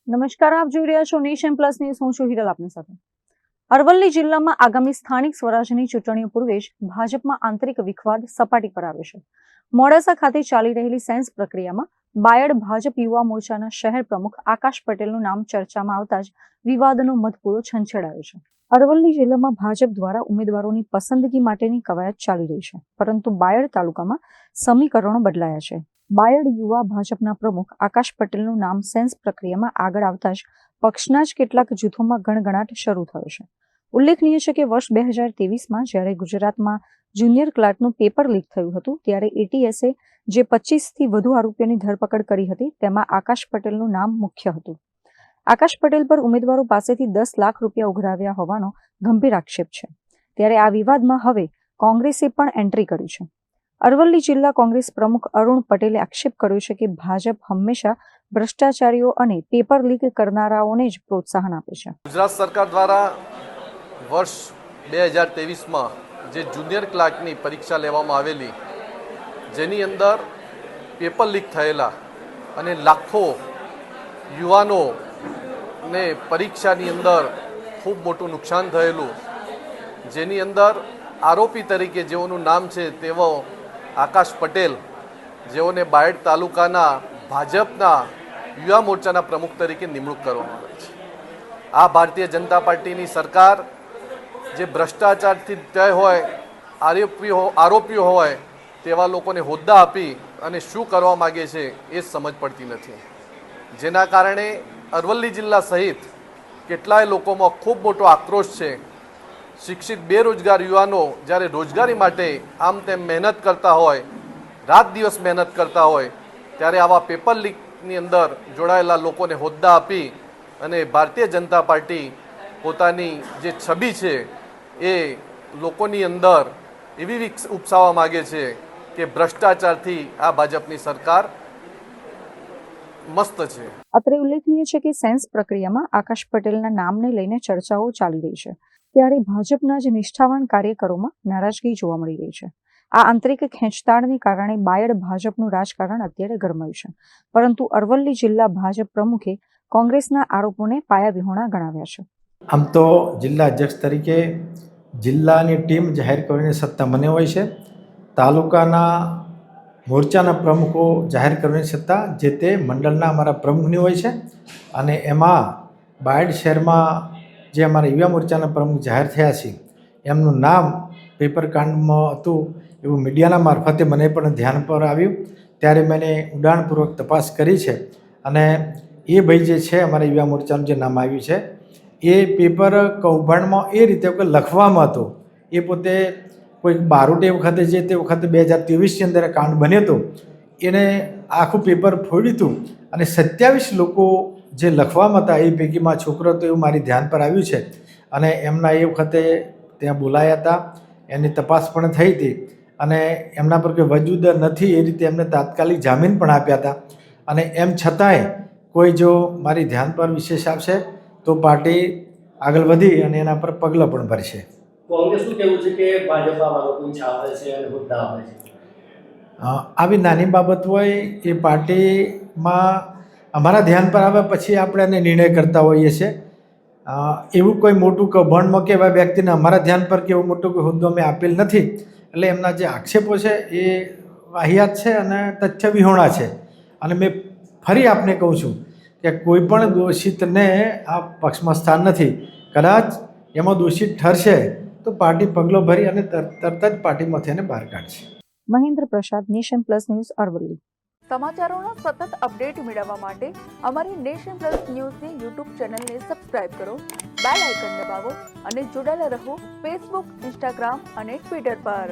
નમસ્કાર, આપ જોઈ રહ્યા છો નેશન પ્લસ ન્યૂઝ. હું છું હિરલ આપની સાથે. અરવલ્લી જિલ્લામાં આગામી સ્થાનિક સ્વરાજ્યની ચૂંટણીઓ પૂર્વે જ ભાજપમાં આંતરિક વિખવાદ સપાટી પર આવ્યો છે. મોડાસા ખાતે ચાલી રહેલી સેન્સ પ્રક્રિયામાં બાયડ ભાજપ યુવા મોરચાના શહેર પ્રમુખ આકાશ પટેલનું નામ ચર્ચામાં આવતા જ વિવાદનો મધપૂરો છંછેડાયો છે. અરવલ્લી જિલ્લામાં ભાજપ દ્વારા ઉમેદવારોની પસંદગી માટેની કવાયત ચાલી રહી છે, પરંતુ બાયડ તાલુકામાં સમીકરણો બદલાયા છે. બાયડ યુવા ભાજપના પ્રમુખ આકાશ પટેલનું નામ સેન્સ પ્રક્રિયામાં આગળ આવતા જ પક્ષના જ કેટલાક જૂથોમાં ગણગણાટ શરૂ થયો છે. ઉલ્લેખનીય છે કે વર્ષ 2023માં જ્યારે ગુજરાતમાં જુનિયર ક્લાર્કનું પેપર લીક થયું હતું, ત્યારે એટીએસે જે 25થી વધુ આરોપીઓની ધરપકડ કરી હતી, તેમાં આકાશ પટેલનું નામ મુખ્ય હતું. આકાશ પટેલ પર ઉમેદવારો પાસેથી 10 લાખ રૂપિયા ઉઘરાવ્યા હોવાનો ગંભીર આક્ષેપ છે. ત્યારે આ વિવાદમાં હવે કોંગ્રેસે પણ એન્ટ્રી કરી છે. અરવલ્લી જિલ્લા કોંગ્રેસ પ્રમુખ અરુણ પટેલે આક્ષેપ કર્યો છે કે ભાજપ હંમેશા ભ્રષ્ટાચારીઓ અને પેપર લીક કરનારાઓને જ પ્રોત્સાહન આપે છે. ગુજરાત સરકાર દ્વારા વર્ષ 2023માં જે જુનિયર ક્લાર્કની પરીક્ષા લેવામાં આવેલી, જેની અંદર પેપર લીક થયેલા અને લાખો યુવાનોને પરીક્ષાની અંદર ખૂબ મોટું નુકસાન થયેલું, જેની અંદર આરોપી તરીકે જેઓનું નામ છે તેઓ આકાશ પટેલ, જેઓને બાયડ તાલુકાના ભાજપના યુવા મોરચાના પ્રમુખ તરીકે નિમણૂક કરવામાં આવે છે. આ ભારતીય જનતા પાર્ટીની સરકાર જે ભ્રષ્ટાચારથી તય હોય, આરોપીઓ હોય તેવા લોકોને હોદ્દા આપી અને શું કરવા માગે છે એ સમજ પડતી નથી. જેના કારણે અરવલ્લી જિલ્લા સહિત કેટલાય લોકોમાં ખૂબ મોટો આક્રોશ છે. શિક્ષિત બેરોજગાર યુવાનો જ્યારે રોજગારી માટે આમ તેમ મહેનત કરતા હોય, રાત દિવસ મહેનત કરતા હોય, ત્યારે આવા પેપર લીકની અંદર જોડાયેલા લોકોને હોદ્દા આપી અને ભારતીય જનતા પાર્ટી પોતાની જે છબી છે એ લોકોની અંદર એવી ઉપસાવવા માગે છે કે ભ્રષ્ટાચારથી આ ભાજપની સરકાર મસ્ત છે. અત્રે ઉલ્લેખનીય છે કે સેન્સ પ્રક્રિયામાં આકાશ પટેલના નામને લઈને ચર્ચાઓ ચાલી રહી છે. ત્યારે ભાજપના જ નિષ્ઠાવાન કાર્યકરોમાં નારાજગી જોવા મળી રહી છે. આ આંતરિક ખેંચતાણને કારણે બાયડ ભાજપનું રાજકારણ અત્યારે ગરમાયું છે, પરંતુ અરવલ્લી જિલ્લા ભાજપ પ્રમુખે કોંગ્રેસના આરોપોને પાયાવિહોણા ગણાવ્યા છે. આમ તો જિલ્લા અધ્યક્ષ તરીકે જિલ્લાની ટીમ જાહેર કરવાની સત્તા મને હોય છે. તાલુકાના મોરચાના પ્રમુખો જાહેર કરવાની સત્તા જે તે મંડળના અમારા પ્રમુખની હોય છે. અને એમાં બાયડ શહેરમાં જે અમારા યુવા મોરચાના પ્રમુખ જાહેર થયા છે, એમનું નામ પેપર કાંડમાં હતું એવું મીડિયાના મારફતે મને પણ ધ્યાન પર આવ્યું. ત્યારે મેં ઊંડાણપૂર્વક તપાસ કરી છે અને એ ભાઈ જે છે અમારા યુવા મોરચાનું જે નામ આવ્યું છે, એ પેપર કૌભાંડમાં એ રીતે લખવામાં હતો. એ પોતે કોઈ બારોટે વખતે જે તે વખતે 2023ની અંદર કાંડ બન્યો હતો, એને આખું પેપર ફોડ્યું હતું અને 27 લોકો જે લખવામાં હતા એ પૈકીમાં છોકરો તો એવું મારી ધ્યાન પર આવ્યું છે. અને એમના એ વખતે ત્યાં બોલાયા હતા, એની તપાસ પણ થઈ હતી અને એમના પર કોઈ વજૂદ નથી એ રીતે એમને તાત્કાલિક જામીન પણ આપ્યા હતા. અને એમ છતાંય કોઈ જો મારી ધ્યાન પર વિશેષ આવશે તો પાર્ટી આગળ વધી અને એના પર પગલાં પણ ભરશે. કોંગ્રેસનું કહેવું છે કે ભાજપ આ બાબતની છાપે છે અને હોદ્દા આપે છે. આવી નાની બાબત હોય એ પાર્ટીમાં અમારા ધ્યાન પર આવે પછી આપણે એને નિર્ણય કરતા હોઈએ છીએ. એવું કોઈ મોટું કૌભાંડમાં કે એવા વ્યક્તિને અમારા ધ્યાન પર કે એવું મોટું કોઈ હોદ્દો અમે આપેલ નથી. એટલે એમના જે આક્ષેપો છે એ વાહિયાત છે અને તથ્ય વિહોણા છે. અને મેં ફરી આપને કહું છું કે કોઈ પણ દોષિતને આ પક્ષમાં સ્થાન નથી. કદાચ એમાં દોષિત ઠરશે તો પાર્ટી પગલો ભરી અને તરત જ પાર્ટીમાંથી એને બહાર કાઢશે. મહેન્દ્ર પ્રસાદ, નેશન પ્લસ ન્યૂઝ, અરવલ્લી. સમાચારોના સતત અપડેટ મેળવવા માટે અમારી નેશન પ્લસ ન્યૂઝની યુટ્યુબ ચેનલને સબસ્ક્રાઇબ કરો, બેલ આઇકન દબાવો અને જોડાયેલા રહો ફેસબુક, ઇન્સ્ટાગ્રામ અને ટ્વિટર પર.